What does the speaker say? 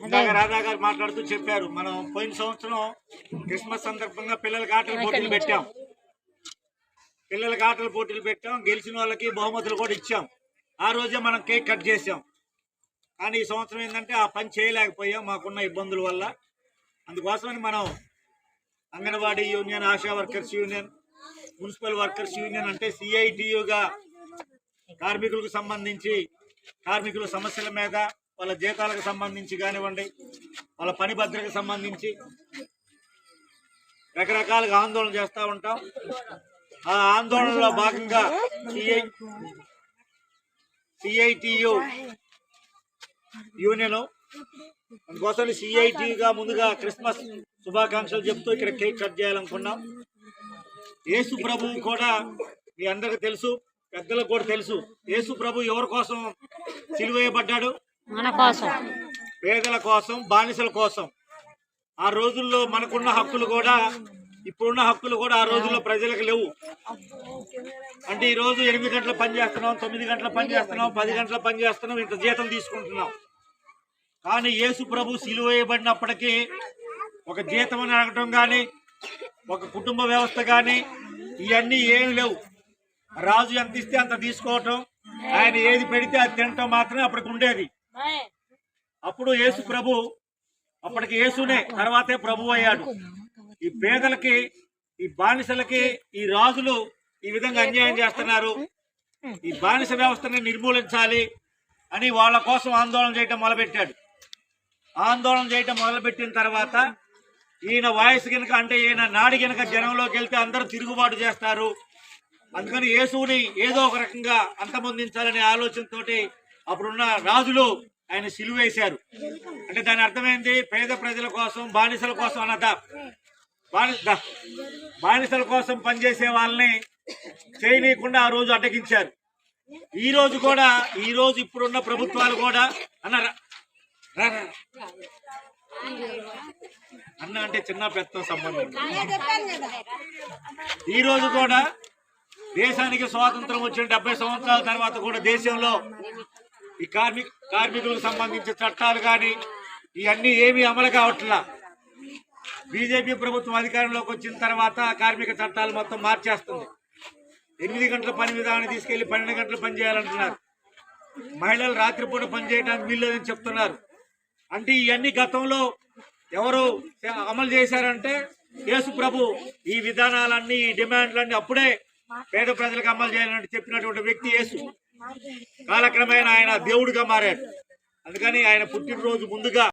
ఇందాక రాధా గారు మాట్లాడుతూ చెప్పారు, మనం పోయిన సంవత్సరం క్రిస్మస్ సందర్భంగా పిల్లలకి ఆటల పోటీలు పెట్టాం. గెలిచిన వాళ్ళకి బహుమతులు కూడా ఇచ్చాం. ఆ రోజే మనం కేక్ కట్ చేసాం. కానీ ఈ సంవత్సరం ఏంటంటే ఆ పని చేయలేకపోయాం మాకున్న ఇబ్బందుల వల్ల. అందుకోసమని మనం anganwadi union, ASHA workers union, municipal workers union అంటే సిఐటియుగా కార్మికులకు సంబంధించి కార్మికుల సమస్యల మీద, వాళ్ళ జీతాలకు సంబంధించి కానివ్వండి, వాళ్ళ పని భద్రతకు సంబంధించి రకరకాలుగా ఆందోళన చేస్తూ ఉంటాం. ఆ ఆందోళనలో భాగంగా సిఐటియు యూనియన్ అందుకోసం సిఐటిగా ముందుగా క్రిస్మస్ శుభాకాంక్షలు చెప్తూ ఇక్కడ కేక్ కట్ చేయాలనుకున్నాం. యేసు ప్రభువు కూడా మీ అందరికి తెలుసు, పెద్దలకు కూడా తెలుసు. యేసు ప్రభు ఎవరి కోసం సిలువేయబడ్డాడు? మన కోసం, పేదల కోసం, బానిసల కోసం. ఆ రోజుల్లో మనకున్న హక్కులు కూడా, ఇప్పుడున్న హక్కులు కూడా ఆ రోజుల్లో ప్రజలకు లేవు. అంటే ఈ రోజు 8 గంటలు పని చేస్తున్నాం, 9 గంటలు పని చేస్తున్నాం, 10 గంటలు పని చేస్తున్నాం, ఇంత జీతం తీసుకుంటున్నాం. కానీ యేసు ప్రభు సిలువేయబడినప్పటికీ ఒక జీతం అని అడగటం కానీ, ఒక కుటుంబ వ్యవస్థ కానీ ఇవన్నీ ఏమి లేవు. రాజు ఎంత ఇస్తే అంత తీసుకోవటం, ఆయన ఏది పెడితే అది తినటం మాత్రమే అప్పటికి ఉండేది. అప్పుడు యేసు ప్రభు, అప్పటికి యేసునే తర్వాతే ప్రభు అయ్యాడు. ఈ పేదలకి, ఈ బానిసలకి ఈ రాజులు ఈ విధంగా అన్యాయం చేస్తున్నారు, ఈ బానిస వ్యవస్థని నిర్మూలించాలి అని వాళ్ళ కోసం ఆందోళన చేయటం మొదలుపెట్టాడు. ఆందోళన చేయటం మొదలుపెట్టిన తర్వాత ఈయన వాయిస్ కనుక, అంటే ఈయన నాడి కనుక జనంలోకి వెళ్తే అందరూ తిరుగుబాటు చేస్తారు. అందుకని యేసుని ఏదో ఒక రకంగా అంతమొందించాలనే ఆలోచనతోటి అప్పుడున్న రాజులు ఆయన సిలువేశారు. అంటే దాని అర్థమైంది, పేద ప్రజల కోసం, బానిసల కోసం అన్నదా. బానిసల కోసం పనిచేసే వాళ్ళని చేయనీయకుండా ఆ రోజు అడ్డగించారు. ఈ రోజు కూడా, ఈ రోజు ఇప్పుడున్న ప్రభుత్వాలు కూడా అన్న అంటే చిన్న పెద్ద సంబంధం. ఈ రోజు కూడా దేశానికి స్వాతంత్రం వచ్చిన 70 సంవత్సరాల తర్వాత కూడా దేశంలో ఈ కార్మికులకు సంబంధించిన చట్టాలు కానీ ఇవన్నీ ఏమీ అమలు కావట్లా. బీజేపీ ప్రభుత్వం అధికారంలోకి వచ్చిన తర్వాత కార్మిక చట్టాలు మొత్తం మార్చేస్తుంది. 8 గంటల పని విధానాన్ని తీసుకెళ్లి 12 గంటలు పని చేయాలంటున్నారు. మహిళలు రాత్రిపూట పని చేయడానికి వీల్లేదని చెప్తున్నారు. అంటే ఇవన్నీ గతంలో ఎవరు అమలు చేశారంటే యేసు ప్రభు ఈ విధానాలన్నీ, ఈ డిమాండ్లన్నీ అప్పుడే పేద ప్రజలకు అమలు చేయాలని చెప్పినటువంటి వ్యక్తి యేసు. కాలక్రమేణా ఆయన దేవుడిగా మారాడు. అందుకని ఆయన పుట్టినరోజు ముందుగా